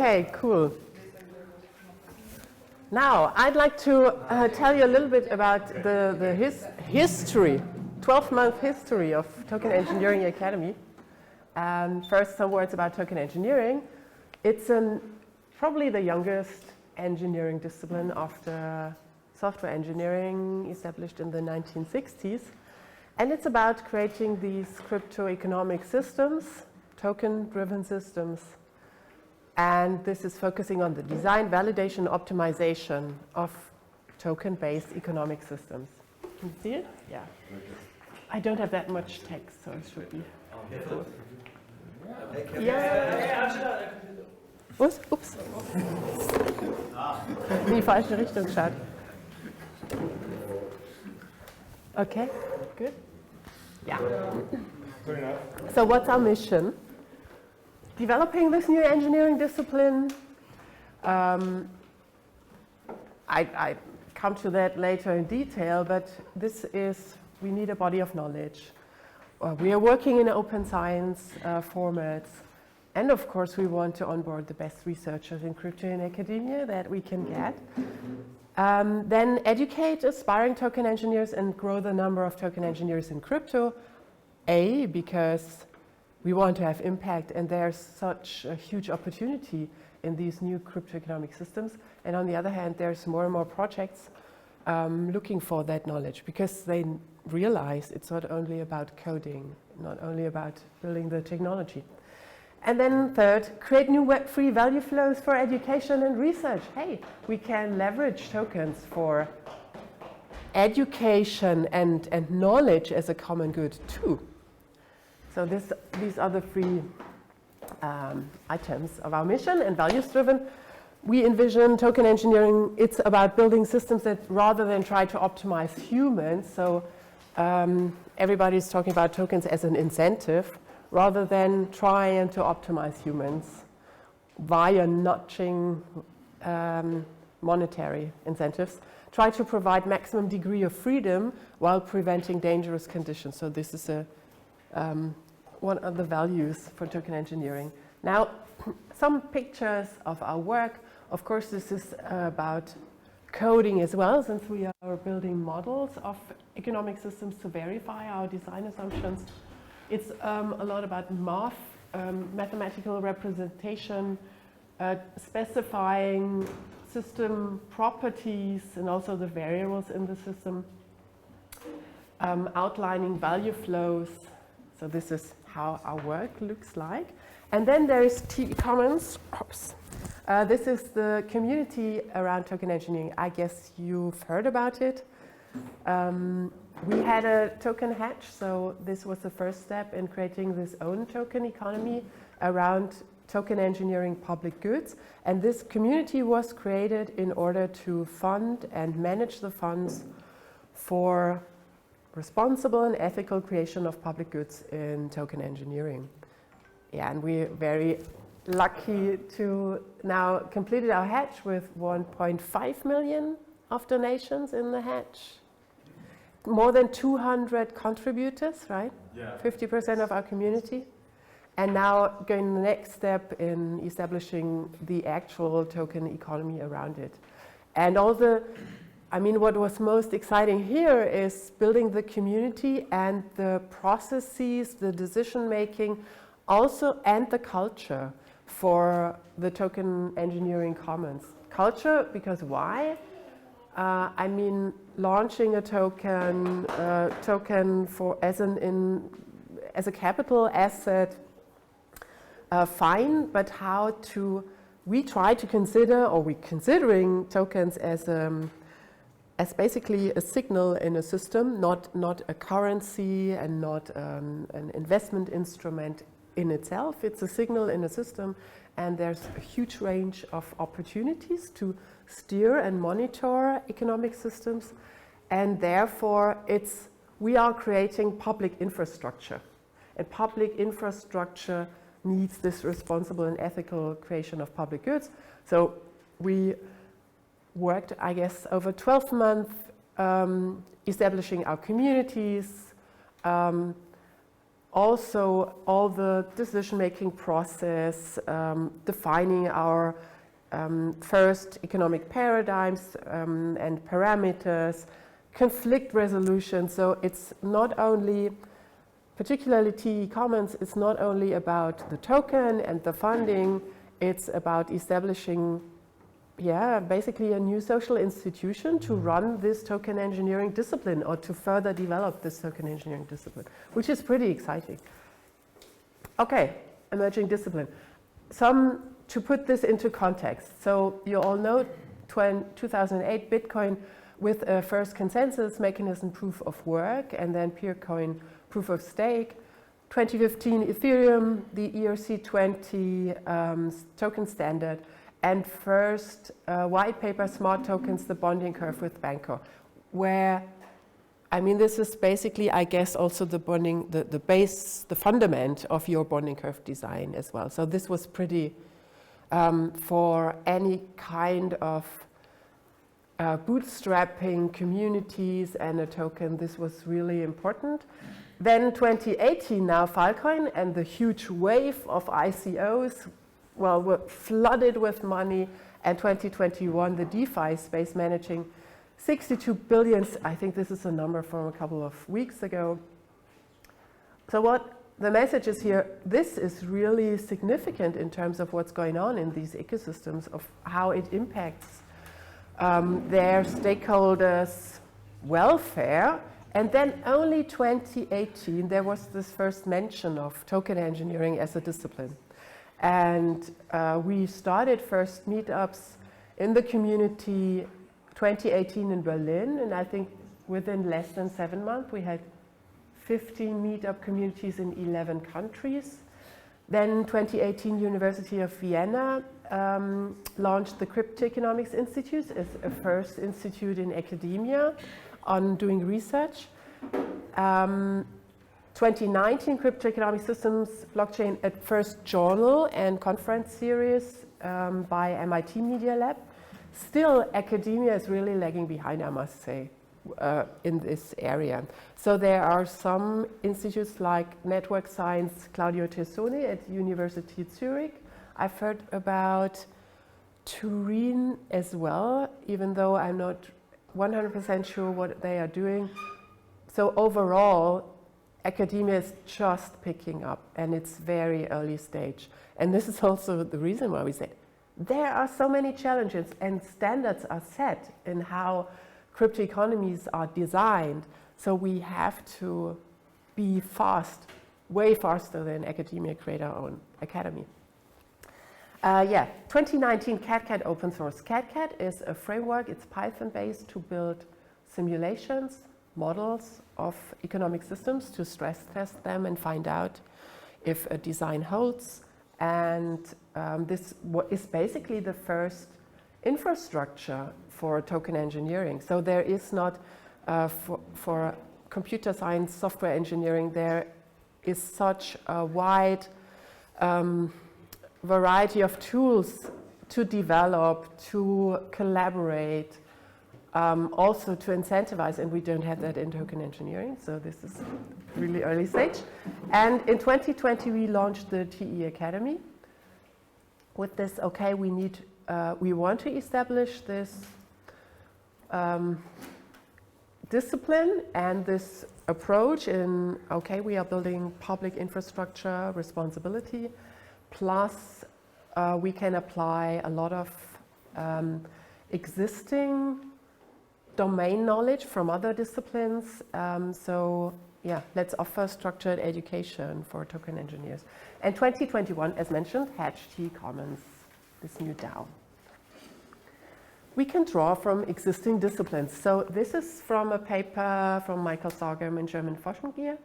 Okay, cool. Now, I'd like to tell you a little bit about the history, 12-month history of Token Engineering Academy. First, some words about token engineering. It's probably the youngest engineering discipline after software engineering, established in the 1960s. And it's about creating these crypto-economic systems, token-driven systems. And this is focusing on the design, validation, optimization of token-based economic systems. Can you see it? Yeah. I don't have that much text, so it should be. Yeah. Ups. In die falsche Richtung schaut. Okay, good. Yeah. So what's our mission? Developing this new engineering discipline. I come to that later in detail, but this is, we need a body of knowledge. We are working in open science formats. And of course, we want to onboard the best researchers in crypto and academia that we can get. Then educate aspiring token engineers and grow the number of token engineers in crypto. Because we want to have impact, and there's such a huge opportunity in these new crypto economic systems. And on the other hand, there's more and more projects looking for that knowledge, because they realize it's not only about coding, not only about building the technology. And then third, create new web-free value flows for education and research. Hey, we can leverage tokens for education and knowledge as a common good too. So these are the three items of our mission, and values-driven. We envision token engineering, it's about building systems that, rather than try to optimize humans, so everybody's talking about tokens as an incentive, rather than trying to optimize humans via notching monetary incentives, try to provide maximum degree of freedom while preventing dangerous conditions. So this is one of the values for token engineering. Now, some pictures of our work. Of course, this is about coding as well, since we are building models of economic systems to verify our design assumptions. It's a lot about math, mathematical representation, specifying system properties and also the variables in the system, outlining value flows. So this is how our work looks like. And then there is Commons. This is the community around token engineering. I guess you've heard about it. We had a token hatch, so this was the first step in creating this own token economy around token engineering public goods. And this community was created in order to fund and manage the funds for responsible and ethical creation of public goods in token engineering. Yeah, and we're very lucky to now completed our hatch with 1.5 million of donations in the hatch. More than 200 contributors, right? Yeah. 50% of our community. And now going the next step in establishing the actual token economy around it. And all the, I mean, what was most exciting here is building the community and the processes, the decision making, also, and the culture for the token engineering commons. Culture, because why? I mean, launching a token for as a capital asset, fine. But how to? We try to consider, or we're considering tokens as basically a signal in a system, not a currency and not an investment instrument in itself. It's a signal in a system, and there's a huge range of opportunities to steer and monitor economic systems, and therefore we are creating public infrastructure, and public infrastructure needs this responsible and ethical creation of public goods. So we worked, I guess, over 12 months establishing our communities, also all the decision-making process, defining our first economic paradigms and parameters, conflict resolution. So it's not only, particularly TE Commons, it's not only about the token and the funding, it's about establishing, basically a new social institution to run this token engineering discipline or to further develop this token engineering discipline, which is pretty exciting. Okay, emerging discipline. To put this into context, so you all know 2008 Bitcoin with a first consensus mechanism proof of work and then Peercoin proof of stake. 2015 Ethereum, the ERC20 token standard, and first white paper smart tokens, the bonding curve with Banco, where, I mean, this is basically, I guess, also the bonding, the base, the fundament of your bonding curve design as well. So this was pretty, for any kind of bootstrapping communities and a token, this was really important. Then 2018 now Filecoin and the huge wave of ICOs, well, were flooded with money, and 2021 the DeFi space managing 62 billion. I think this is a number from a couple of weeks ago. So what the message is here, this is really significant in terms of what's going on in these ecosystems, of how it impacts their stakeholders' welfare. And then only 2018, there was this first mention of token engineering as a discipline. And we started first meetups in the community 2018 in Berlin, and I think within less than 7 months, we had 15 meetup communities in 11 countries. Then 2018, University of Vienna launched the Cryptoeconomics Institute as a first institute in academia on doing research. 2019, Cryptoeconomic Systems Blockchain at first journal and conference series by MIT Media Lab. Still, academia is really lagging behind, I must say, in this area. So there are some institutes like Network Science Claudio Tersoni at University Zurich. I've heard about Turin as well, even though I'm not 100% sure what they are doing. So overall, academia is just picking up, and it's very early stage. And this is also the reason why we said there are so many challenges and standards are set in how crypto economies are designed. So we have to be fast, way faster than academia create our own academy. 2019 CatCat open source. CatCat is a framework, it's Python-based to build simulations, models of economic systems, to stress test them and find out if a design holds. And this is basically the first infrastructure for token engineering. So there is not, for computer science, software engineering, there is such a wide variety of tools to develop, to collaborate, also to incentivize, and we don't have that in token engineering, so this is really early stage. And in 2020 we launched the TE Academy. With this, okay, we want to establish this discipline and this approach in, okay, we are building public infrastructure responsibility, plus we can apply a lot of existing domain knowledge from other disciplines. So yeah, let's offer structured education for token engineers. And 2021, as mentioned, TE Commons, this new DAO. We can draw from existing disciplines. So this is from a paper from Michael Sargam in German Forschungsgear,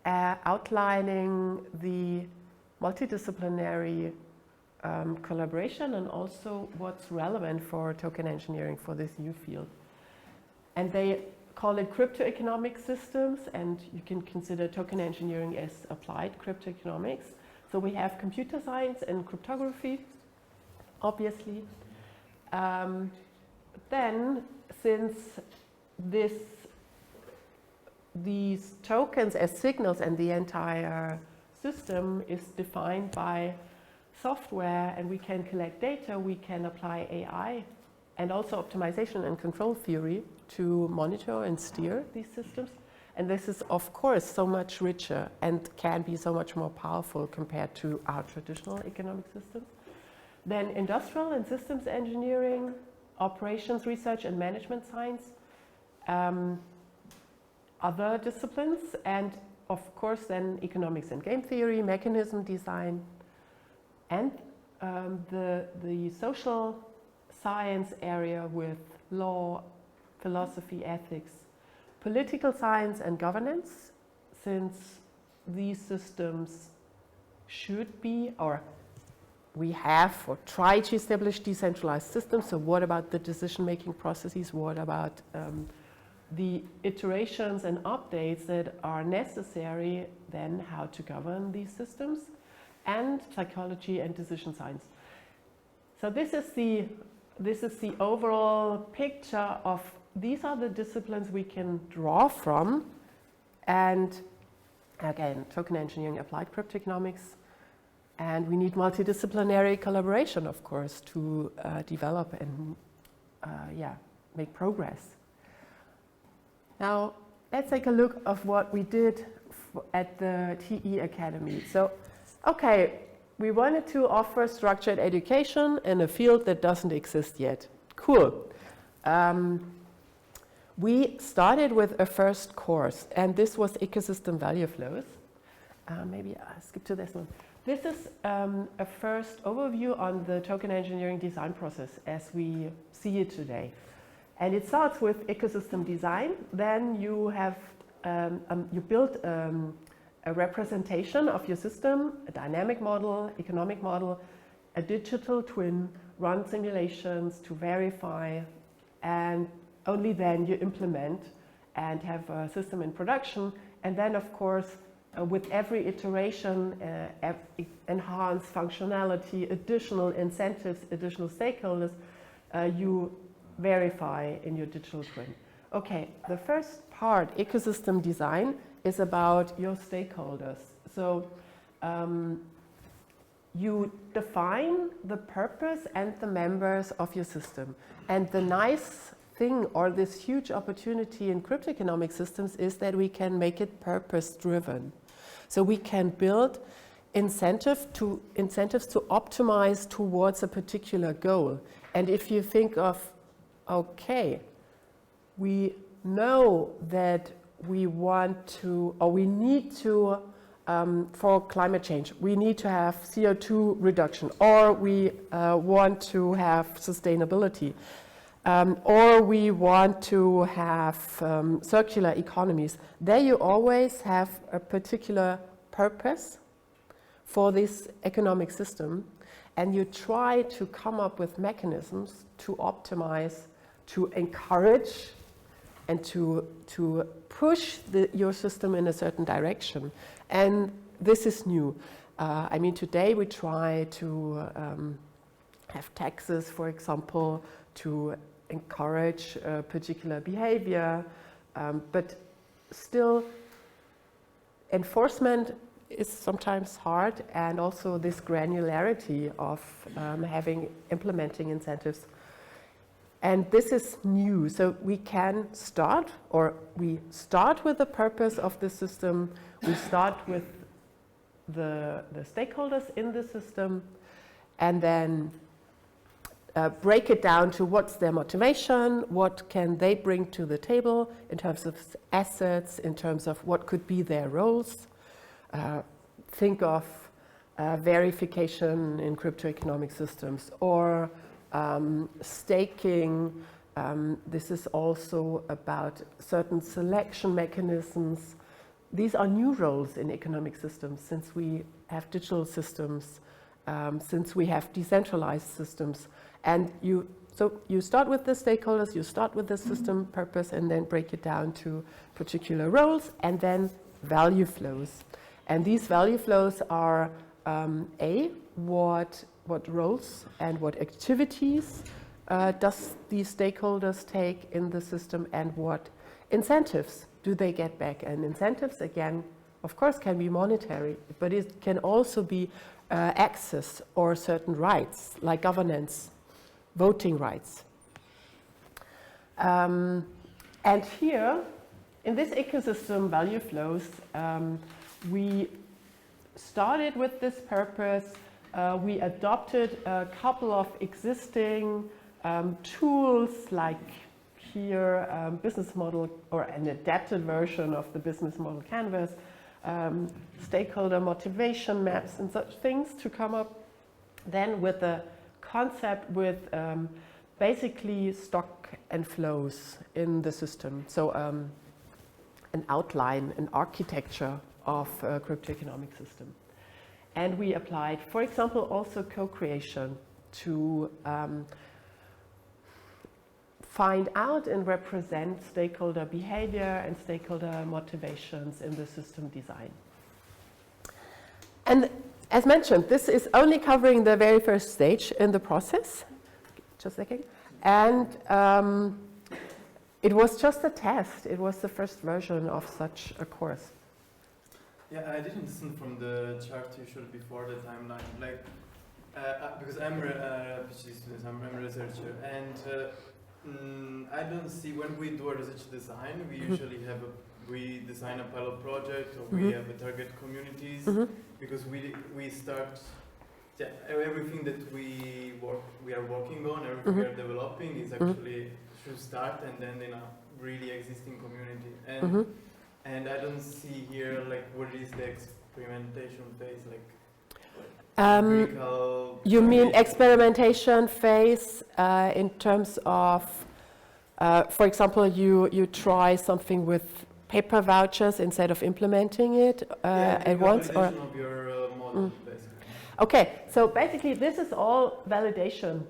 outlining the multidisciplinary collaboration and also what's relevant for token engineering for this new field. And they call it cryptoeconomic systems, and you can consider token engineering as applied cryptoeconomics. So we have computer science and cryptography, obviously. Then, since this these tokens as signals, and the entire system is defined by software, and we can collect data, we can apply AI and also optimization and control theory to monitor and steer these systems. And this is, of course, so much richer and can be so much more powerful compared to our traditional economic systems. Then industrial and systems engineering, operations research and management science, other disciplines, and of course then economics and game theory, mechanism design, and the social science area with law, philosophy, ethics, political science and governance, since these systems should be, or we have or try to establish decentralized systems. So what about the decision-making processes? What about the iterations and updates that are necessary, then how to govern these systems, and psychology and decision science. So this is the overall picture of these are the disciplines we can draw from, and again, token engineering, applied cryptoeconomics, and we need multidisciplinary collaboration, of course, to develop and make progress. Now, let's take a look of what we did at the TE Academy. So, okay, we wanted to offer structured education in a field that doesn't exist yet. Cool. We started with a first course, and this was ecosystem value flows. Maybe I'll skip to this one. This is a first overview on the token engineering design process as we see it today. And it starts with ecosystem design. Then you have you build a representation of your system, a dynamic model, economic model, a digital twin, run simulations to verify, and only then you implement and have a system in production. And then, of course, with every iteration, enhance functionality, additional incentives, additional stakeholders, you verify in your digital twin. Okay, the first part, ecosystem design, is about your stakeholders. So you define the purpose and the members of your system. And the nice thing, or this huge opportunity in cryptoeconomic systems, is that we can make it purpose-driven. So we can build incentives to optimize towards a particular goal. And if you think of, okay, we know that we want to, or we need to, for climate change, we need to have CO2 reduction, or we want to have sustainability, or we want to have circular economies. There you always have a particular purpose for this economic system, and you try to come up with mechanisms to optimize, to encourage, and to push your system in a certain direction. And this is new. I mean, today we try to have taxes, for example, to encourage particular behavior, but still enforcement is sometimes hard, and also this granularity of implementing incentives. And this is new, so we can start, or we start with the purpose of the system, we start with the stakeholders in the system, and then break it down to what's their motivation, what can they bring to the table in terms of assets, in terms of what could be their roles. Think of verification in cryptoeconomic systems, or staking. This is also about certain selection mechanisms. These are new roles in economic systems, since we have digital systems, since we have decentralized systems. And so you start with the stakeholders, you start with the system purpose, and then break it down to particular roles, and then value flows. And these value flows are what roles and what activities does these stakeholders take in the system, and what incentives do they get back? And incentives, again, of course, can be monetary, but it can also be access or certain rights, like governance, voting rights. And here, in this ecosystem value flows, we started with this purpose. We adopted a couple of existing tools, like here, business model, or an adapted version of the business model canvas, stakeholder motivation maps and such things, to come up then with a concept with basically stock and flows in the system. So an outline, an architecture of a cryptoeconomic system. And we applied, for example, also co-creation to find out and represent stakeholder behavior and stakeholder motivations in the system design. And as mentioned, this is only covering the very first stage in the process. Just a second. And it was just a test. It was the first version of such a course. Yeah, I didn't listen from the chart you showed before the timeline. Like, because I'm a PhD student, I'm a researcher, and I don't see, when we do a research design, we usually we design a pilot project, or we have a target communities, because we start, everything that we are working on, everything we are developing is actually should start and then in a really existing community. And I don't see here, like, what is the experimentation phase, like you mean experimentation phase in terms of, for example, you try something with paper vouchers instead of implementing it at once? Or of your model, basically. Okay, so basically this is all validation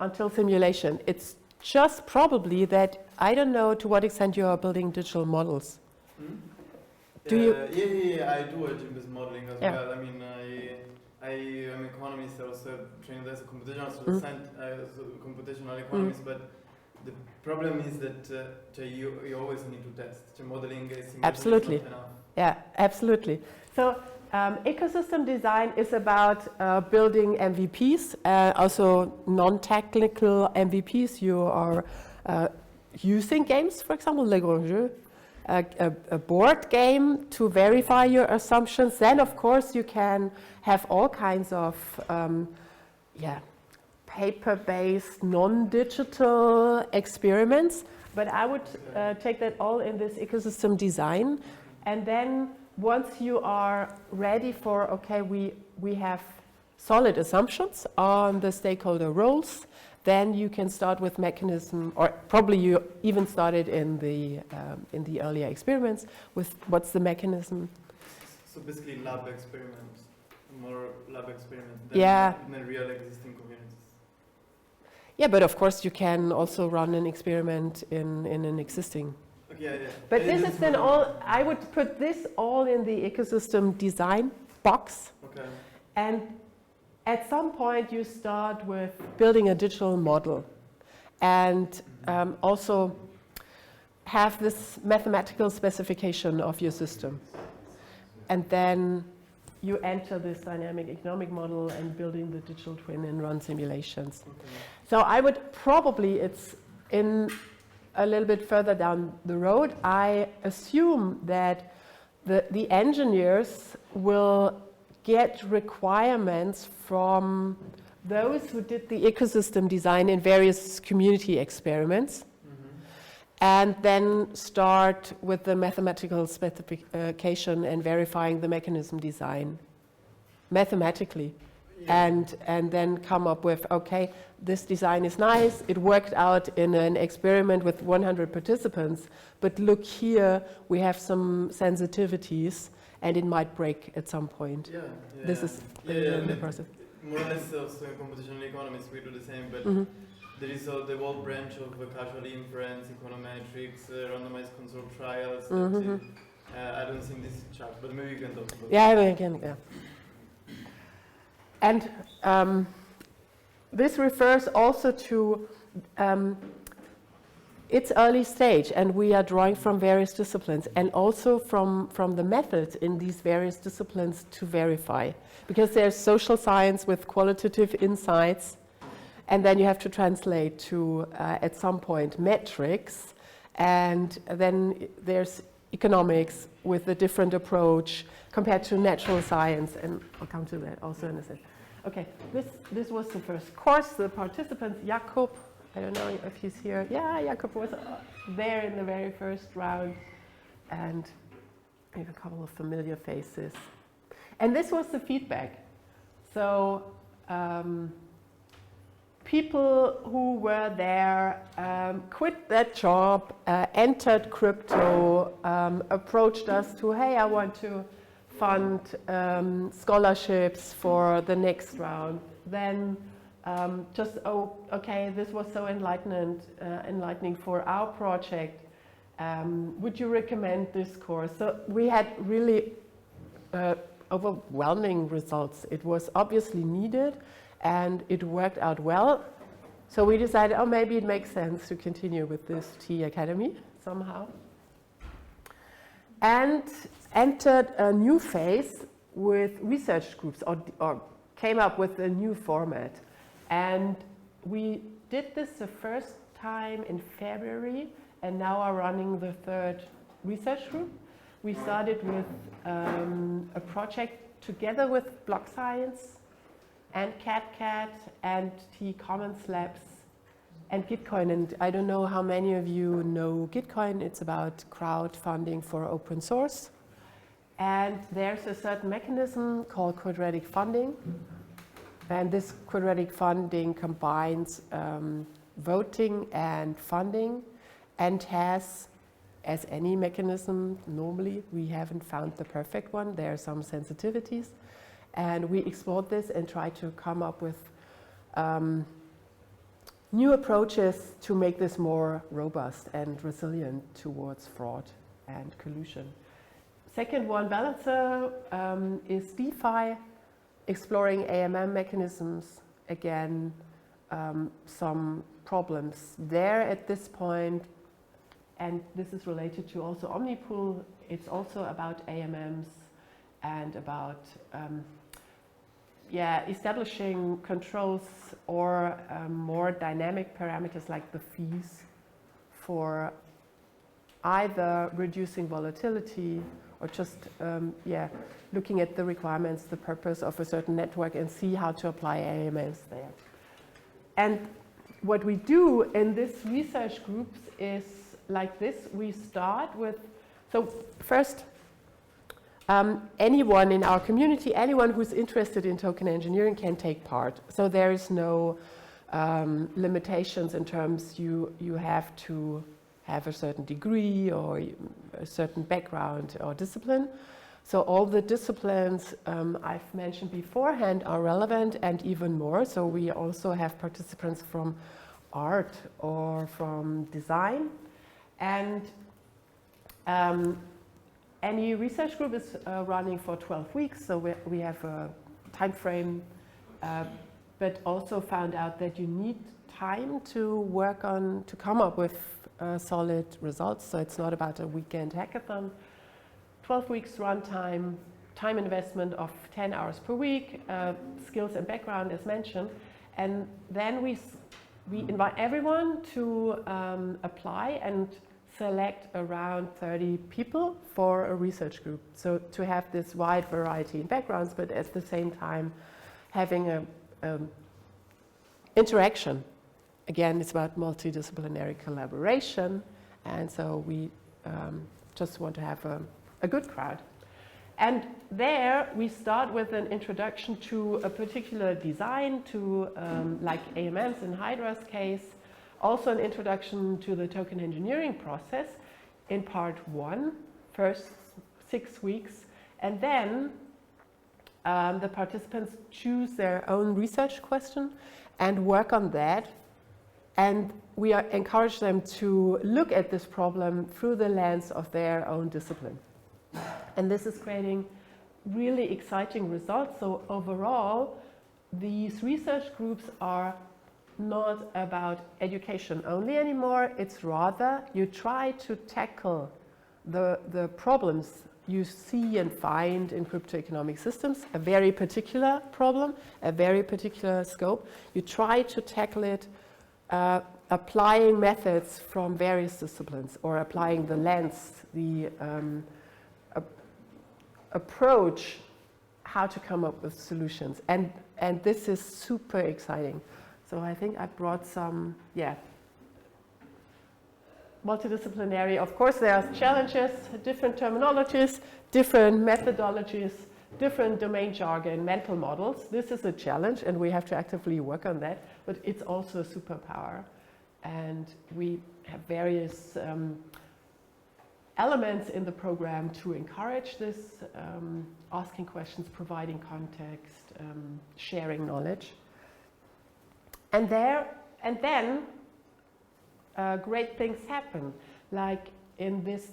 until simulation. It's just probably that, I don't know to what extent you are building digital models. Do you? Yeah, I do business modeling as well. I mean, I am economist, also trained as a computational economist, but the problem is that you always need to test. Modeling is absolutely not enough. Yeah, absolutely. So ecosystem design is about building MVPs, also non-technical MVPs. You are using games, for example, Le Grand Jeu, a board game to verify your assumptions. Then, of course, you can have all kinds of paper-based, non-digital experiments. But I would take that all in this ecosystem design. And then once you are ready for, okay, we have solid assumptions on the stakeholder roles, then you can start with mechanism, or probably you even started in the earlier experiments with what's the mechanism. So basically lab experiments, more lab experiments than real existing communities. Yeah, but of course you can also run an experiment in an existing. Okay, yeah. But this is then all, I would put this all in the ecosystem design box. Okay. And at some point you start with building a digital model and also have this mathematical specification of your system. And then you enter this dynamic economic model and building the digital twin and run simulations. Okay. So I would probably, it's in a little bit further down the road, I assume that the engineers will get requirements from those who did the ecosystem design in various community experiments, and then start with the mathematical specification and verifying the mechanism design mathematically. Yeah. And then come up with, okay, this design is nice, it worked out in an experiment with 100 participants, but look here, we have some sensitivities and it might break at some point. Yeah, This is the process. More or less also in computational economics we do the same, but there is the whole branch of causal inference, econometrics, randomized control trials. I don't see in this chart, but maybe you can talk about it. Yeah, we can, yeah. And this refers also to it's early stage, and we are drawing from various disciplines and also from the methods in these various disciplines to verify. Because there's social science with qualitative insights, and then you have to translate to, at some point, metrics, and then there's economics with a different approach compared to natural science, and I'll come to that also in a second. Okay, this was the first course. The participants, Jakob, I don't know if he's here. Yeah, Jakob was there in the very first round, and we have a couple of familiar faces. And this was the feedback. So people who were there quit that job, entered crypto, approached us to, hey, I want to fund scholarships for the next round. Then just, oh, okay, this was so enlightening for our project. Would you recommend this course? So we had really overwhelming results. It was obviously needed, and it worked out well. So we decided, oh, maybe it makes sense to continue with this T Academy somehow. And entered a new phase with research groups, or came up with a new format. And we did this the first time in February, and now are running the third research group. We started with a project together with Block Science and CatCat and T Commons Labs and Gitcoin. And I don't know how many of you know Gitcoin. It's about crowdfunding for open source. And there's a certain mechanism called quadratic funding. And this quadratic funding combines voting and funding, and has, as any mechanism, normally we haven't found the perfect one. There are some sensitivities. And we explored this and tried to come up with new approaches to make this more robust and resilient towards fraud and collusion. Second one, Balancer, is DeFi, exploring AMM mechanisms. Again, some problems there at this point. And this is related to also Omnipool. It's also about AMMs and about establishing controls or more dynamic parameters like the fees for either reducing volatility or just looking at the requirements, the purpose of a certain network, and see how to apply AMMs there. And what we do in this research groups is like this. We start with, so first, anyone in our community, anyone who's interested in token engineering can take part. So there is no limitations in terms you have to have a certain degree or a certain background or discipline. So all the disciplines I've mentioned beforehand are relevant, and even more. So we also have participants from art or from design. And any research group is running for 12 weeks, so we have a time frame, but also found out that you need time to work on, to come up with solid results. So it's not about a weekend hackathon. 12 weeks runtime, time investment of 10 hours per week, skills and background as mentioned. And then we invite everyone to apply and select around 30 people for a research group. So to have this wide variety in backgrounds, but at the same time having a interaction. Again, it's about multidisciplinary collaboration, and so we just want to have a good crowd. And there we start with an introduction to a particular design, to like AMMs in Hydra's case, also an introduction to the token engineering process in part 1, first 6 weeks, and then the participants choose their own research question and work on that. And we encourage them to look at this problem through the lens of their own discipline. And this is creating really exciting results. So overall, these research groups are not about education only anymore. It's rather you try to tackle the problems you see and find in cryptoeconomic systems, a very particular problem, a very particular scope. You try to tackle it applying methods from various disciplines, or applying the lens, the approach, how to come up with solutions. And this is super exciting. So I think I brought some, multidisciplinary. Of course, there are challenges, different terminologies, different methodologies, different domain jargon, mental models. This is a challenge, and we have to actively work on that, but it's also a superpower. And we have various elements in the program to encourage this, asking questions, providing context, sharing knowledge. And then great things happen. Like in this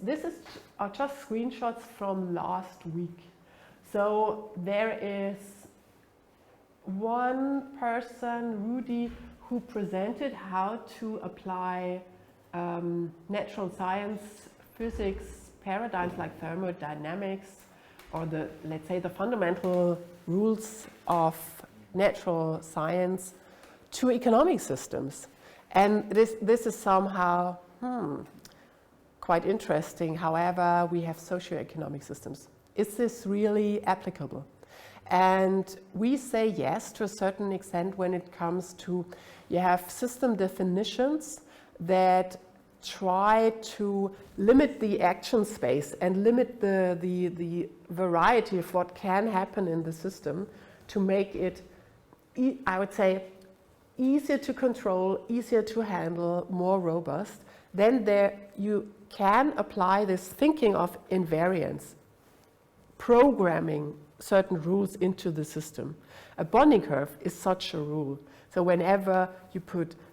are just screenshots from last week. So there is one person, Rudy, who presented how to apply natural science, physics paradigms like thermodynamics, or let's say the fundamental rules of natural science to economic systems. And this is somehow quite interesting. However, we have socioeconomic systems. Is this really applicable? And we say yes to a certain extent when it comes to, you have system definitions that try to limit the action space and limit the variety of what can happen in the system to make it, I would say, easier to control, easier to handle, more robust. Then you can apply this thinking of invariance, programming certain rules into the system. A bonding curve is such a rule. So whenever you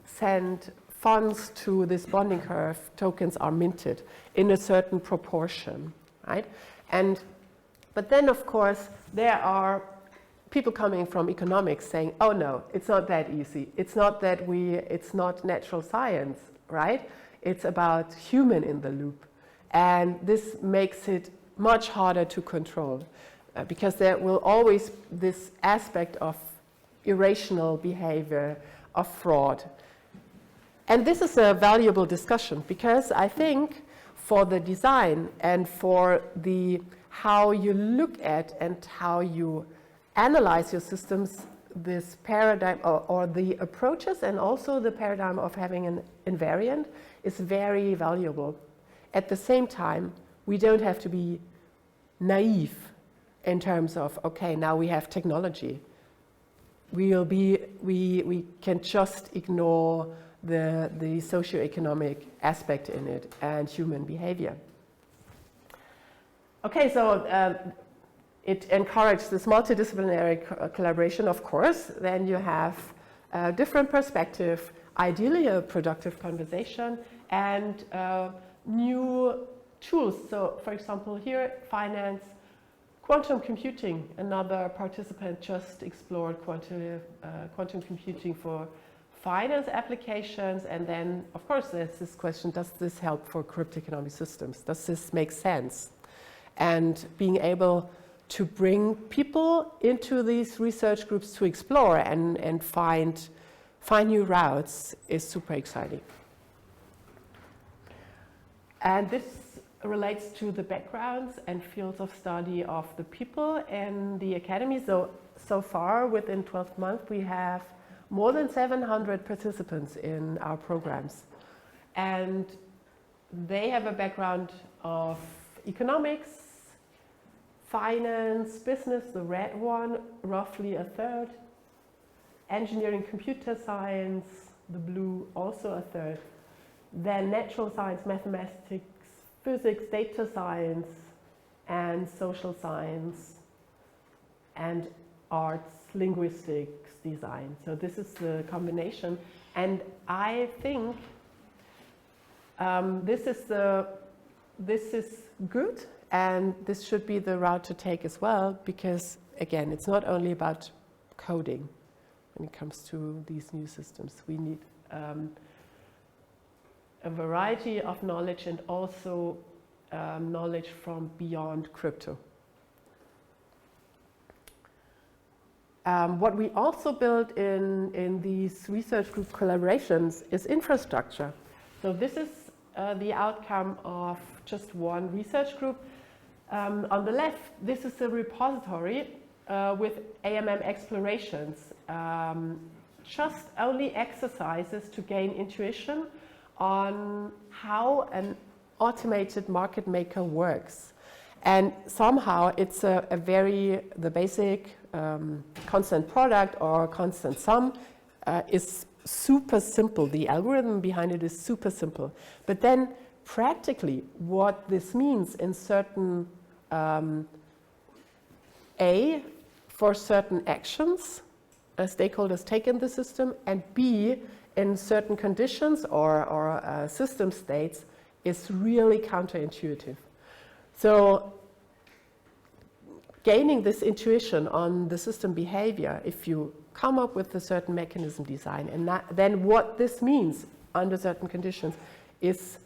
send funds to this bonding curve, tokens are minted in a certain proportion, right? But then, of course, there are people coming from economics saying, oh no, it's not that easy. It's not natural science, right? It's about human in the loop. And this makes it much harder to control because there will always this aspect of irrational behavior, of fraud. And this is a valuable discussion because I think for the design and for how you look at and how you analyze your systems, this paradigm or the approaches and also the paradigm of having an invariant is very valuable. At the same time, we don't have to be naive in terms of, okay, now we have technology. We can just ignore the socioeconomic aspect in it and human behavior. Okay, so it encourages this multidisciplinary collaboration, of course. Then you have a different perspective, ideally a productive conversation, and new tools. So, for example, here, finance, quantum computing. Another participant just explored quantum computing for finance applications. And then, of course, there's this question, does this help for cryptoeconomic systems? Does this make sense? And being able to bring people into these research groups to explore and find new routes is super exciting. And this relates to the backgrounds and fields of study of the people in the academy. So far, within 12 months, we have more than 700 participants in our programs. And they have a background of economics, finance, business, the red one, roughly a third, engineering, computer science, the blue, also a third, then natural science, mathematics, physics, data science, and social science, and arts, linguistics, design. So this is the combination, and I think this is good. And this should be the route to take as well, because again, it's not only about coding. when it comes to these new systems. We need a variety of knowledge and also knowledge from beyond crypto. What we also build in these research group collaborations is infrastructure. So this is the outcome of just one research group. On the left, this is a repository with AMM explorations, just only exercises to gain intuition on how an automated market maker works. And somehow it's the basic constant product or constant sum is super simple. The algorithm behind it is super simple. But then practically what this means in certain A, for certain actions stakeholders take in the system, and B, in certain conditions or system states is really counterintuitive. So gaining this intuition on the system behavior, if you come up with a certain mechanism design, and then what this means under certain conditions is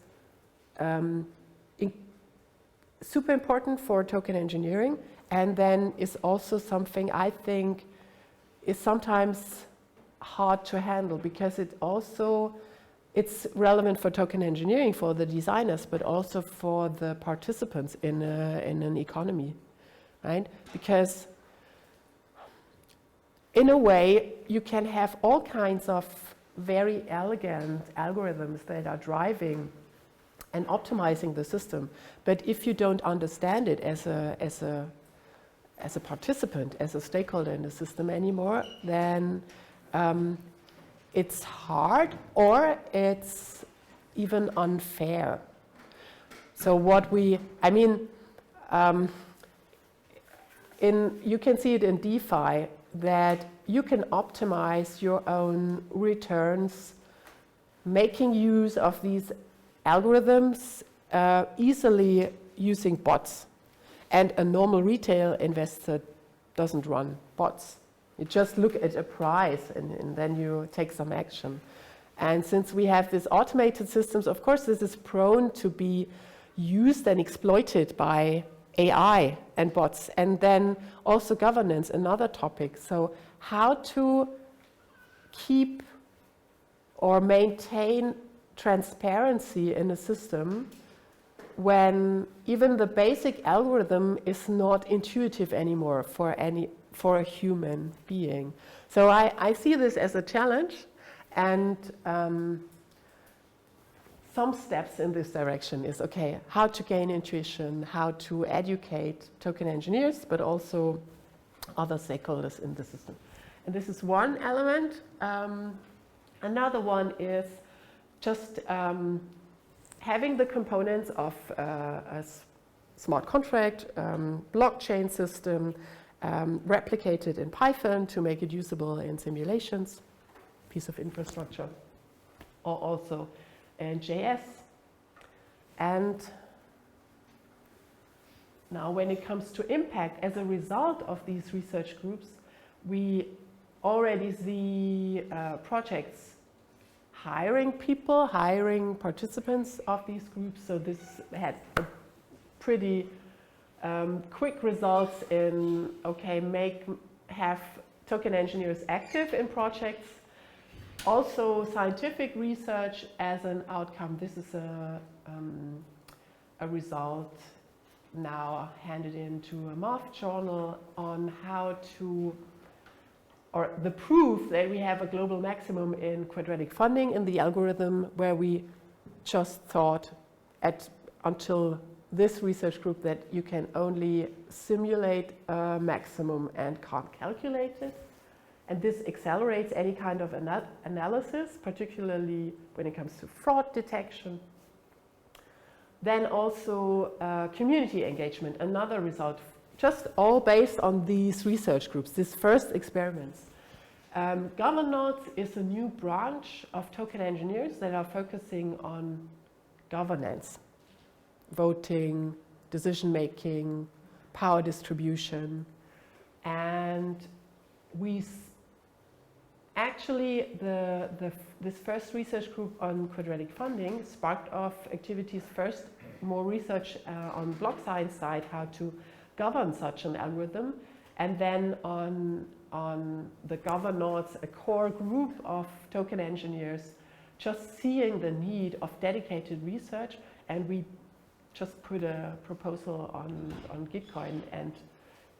super important for token engineering, and then is also something I think is sometimes hard to handle, because it's relevant for token engineering, for the designers, but also for the participants in an economy, right? Because in a way, you can have all kinds of very elegant algorithms that are driving and optimizing the system. But if you don't understand it as a participant, as a stakeholder in the system anymore, then it's hard, or it's even unfair. So you can see it in DeFi, that you can optimize your own returns, making use of these algorithms easily using bots. And a normal retail investor doesn't run bots. You just look at a price and then you take some action. And since we have these automated systems, of course, this is prone to be used and exploited by AI and bots. And then also governance, another topic. So how to keep or maintain transparency in a system when even the basic algorithm is not intuitive anymore for a human being. So I see this as a challenge, and some steps in this direction is, okay, how to gain intuition, how to educate token engineers, but also other stakeholders in the system. And this is one element. Another one is just having the components of a smart contract, blockchain system, replicated in Python to make it usable in simulations, piece of infrastructure, or also in JS. And now when it comes to impact, as a result of these research groups, we already see projects hiring people, hiring participants of these groups. So this had a pretty quick results in, okay, have token engineers active in projects. Also scientific research as an outcome. This is a result now handed into a math journal on how to, or the proof that we have a global maximum in quadratic funding in the algorithm, where we just thought until this research group that you can only simulate a maximum and can't calculate it. And this accelerates any kind of analysis, particularly when it comes to fraud detection. Then also community engagement, another result, just all based on these research groups, these first experiments. Governance is a new branch of token engineers that are focusing on governance, voting, decision-making, power distribution. And we actually, this first research group on quadratic funding sparked off activities first, more research on block science side, how to govern such an algorithm, and then on the governance, a core group of token engineers just seeing the need of dedicated research, and we just put a proposal on Gitcoin, and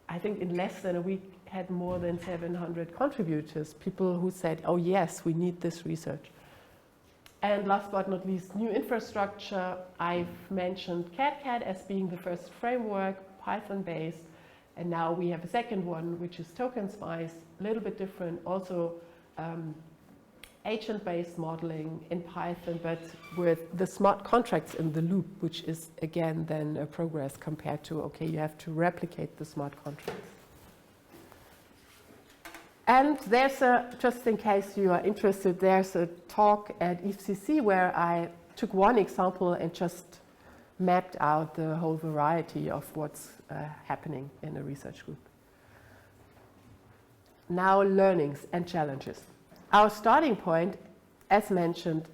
I think in less than a week had more than 700 contributors, people who said, oh yes, we need this research. And last but not least, new infrastructure. I've mentioned CAD as being the first framework, Python-based, and now we have a second one, which is Kreitenweiss, a little bit different, also agent-based modeling in Python, but with the smart contracts in the loop, which is again then a progress compared to, okay, you have to replicate the smart contracts. And there's just in case you are interested, there's a talk at EFCC where I took one example and just mapped out the whole variety of what's happening in a research group. Now, learnings and challenges. Our starting point, as mentioned,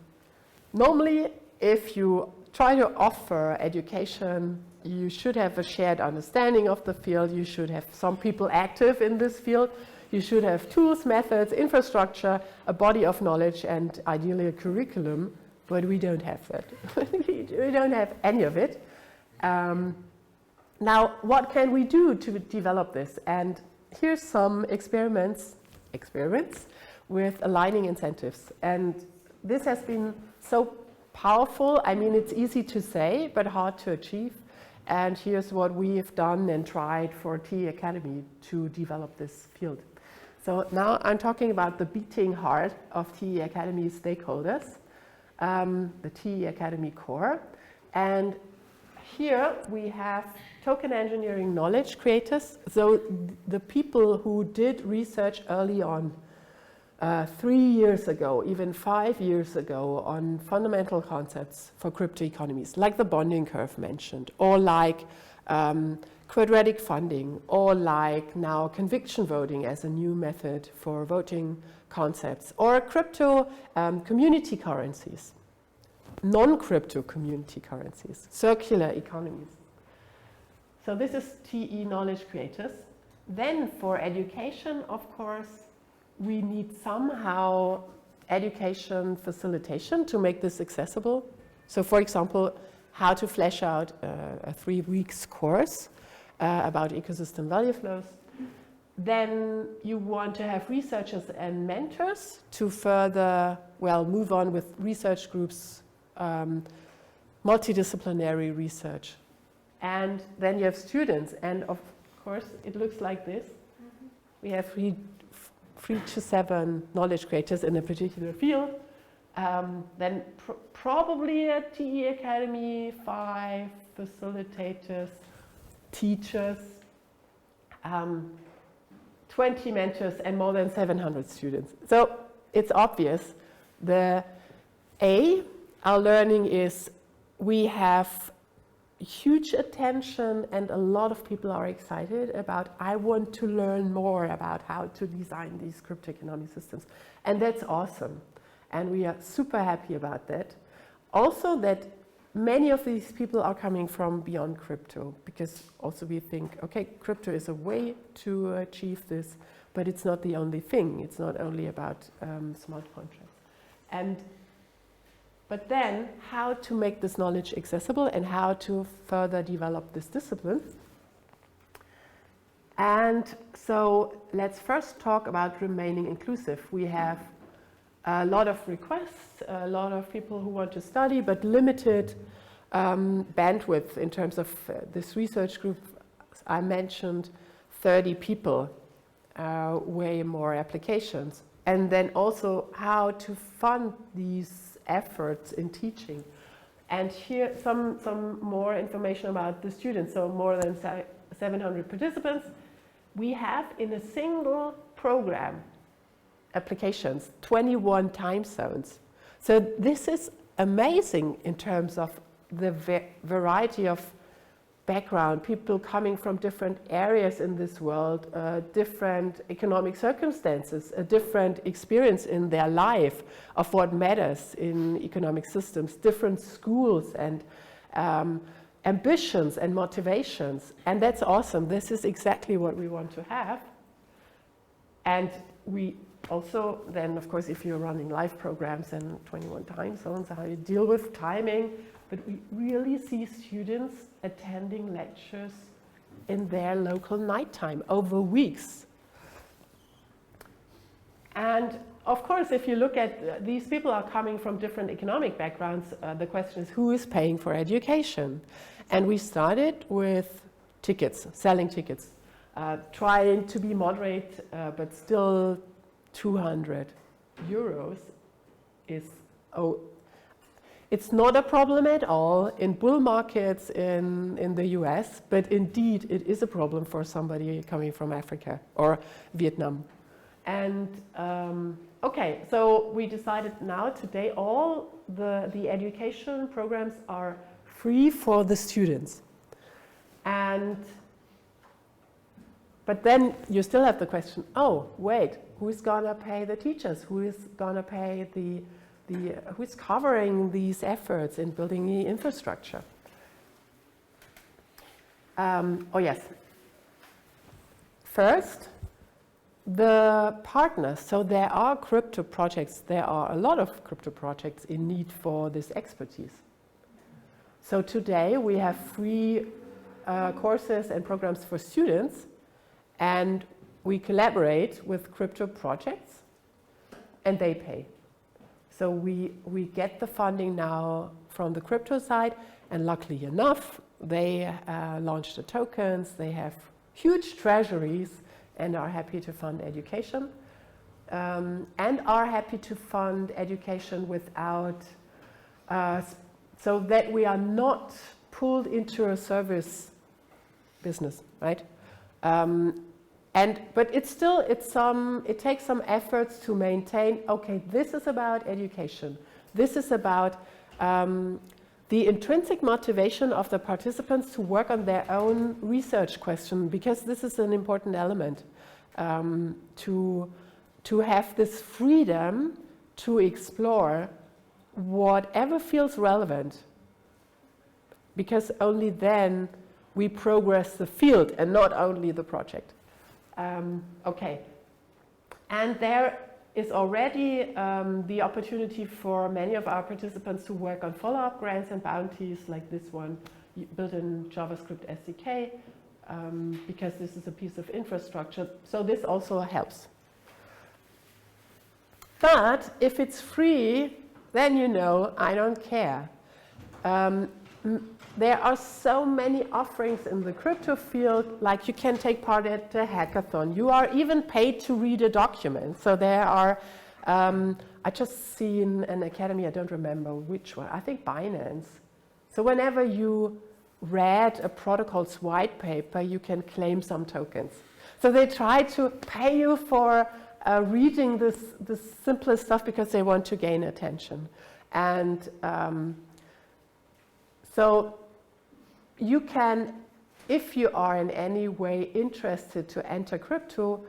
normally if you try to offer education, you should have a shared understanding of the field, you should have some people active in this field, you should have tools, methods, infrastructure, a body of knowledge, and ideally a curriculum, but we don't have that. We don't have any of it. Now, what can we do to develop this? And here's some experiments with aligning incentives. And this has been so powerful. I mean, it's easy to say, but hard to achieve. And here's what we've done and tried for TE Academy to develop this field. So now I'm talking about the beating heart of TE Academy stakeholders, the TE Academy core. And here we have token engineering knowledge creators. So the people who did research early on, 3 years ago, even 5 years ago, on fundamental concepts for crypto economies, like the bonding curve mentioned, or like quadratic funding, or like now conviction voting as a new method for voting concepts, or crypto community currencies, non-crypto community currencies, circular economies. So this is TE knowledge creators. Then for education, of course, we need somehow education facilitation to make this accessible. So for example, how to flesh out a 3 weeks course about ecosystem value flows. Then you want to have researchers and mentors to further, well, move on with research groups, multidisciplinary research. And then you have students, and of course it looks like this. We have 3 to 7 knowledge creators in a particular field. Then probably at TE Academy, 5 facilitators, teachers, 20 mentors, and more than 700 students. So it's obvious. Our learning is we have huge attention, and a lot of people are excited about, I want to learn more about how to design these crypto economic systems. And that's awesome. And we are super happy about that. Also that many of these people are coming from beyond crypto, because also we think, okay, crypto is a way to achieve this, but it's not the only thing. It's not only about smart contracts. But then, how to make this knowledge accessible and how to further develop this discipline. And so let's first talk about remaining inclusive. We have a lot of requests, a lot of people who want to study, but limited bandwidth in terms of this research group. I mentioned 30 people, way more applications. And then also how to fund these efforts in teaching. And here some more information about the students. So more than 700 participants. We have in a single program applications, 21 time zones. So this is amazing in terms of the variety of background, people coming from different areas in this world, different economic circumstances, a different experience in their life of what matters in economic systems, different schools and ambitions and motivations. And that's awesome. This is exactly what we want to have. And we also then, of course, if you're running live programs and 21 time zones, how you deal with timing. But we really see students attending lectures in their local nighttime over weeks. And of course, if you look at these people are coming from different economic backgrounds, the question is who is paying for education? And we started with tickets, selling tickets, trying to be moderate, but still 200 euros is, it's not a problem at all in bull markets in the US, but indeed it is a problem for somebody coming from Africa or Vietnam. And okay, so we decided now today all the education programs are free for the students. But then you still have the question, oh, wait, who's gonna pay the teachers? Who is gonna pay who's covering these efforts in building the infrastructure? Oh yes. First, the partners. So there are crypto projects. There are a lot of crypto projects in need for this expertise. So today we have free courses and programs for students, and we collaborate with crypto projects, and they pay. So we get the funding now from the crypto side, and luckily enough, they launched the tokens, they have huge treasuries and are happy to fund education, and are happy to fund education without, so that we are not pulled into a service business, right? But it's still, it takes some efforts to maintain, okay, this is about education. This is about the intrinsic motivation of the participants to work on their own research question, because this is an important element, to have this freedom to explore whatever feels relevant, because only then we progress the field and not only the project. Okay, and there is already the opportunity for many of our participants to work on follow-up grants and bounties like this one built in JavaScript SDK, because this is a piece of infrastructure, so this also helps. But if it's free, then you know I don't care. There are so many offerings in the crypto field, like you can take part at a hackathon. You are even paid to read a document. So there are, I just seen an academy, I don't remember which one, I think Binance. So whenever you read a protocol's white paper, you can claim some tokens. So they try to pay you for reading this simplest stuff because they want to gain attention. And so you can, if you are in any way interested to enter crypto,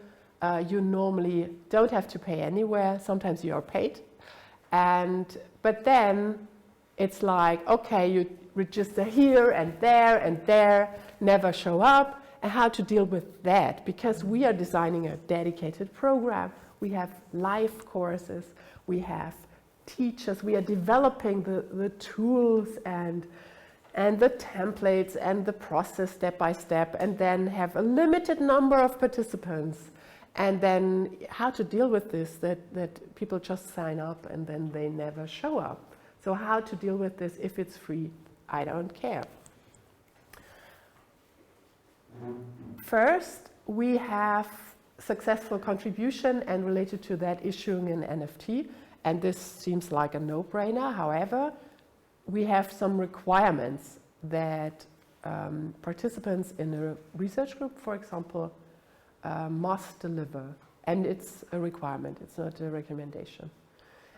you normally don't have to pay anywhere. Sometimes you are paid. But then it's like, okay, you register here and there, never show up, and how to deal with that. Because we are designing a dedicated program. We have live courses, we have teachers, we are developing the tools and the templates and the process step by step, and then have a limited number of participants. And then how to deal with this, that people just sign up and then they never show up. So how to deal with this if it's free, I don't care. First, we have successful contribution, and related to that, issuing an NFT. And this seems like a no-brainer. However, we have some requirements that participants in a research group, for example, must deliver. And it's a requirement, it's not a recommendation.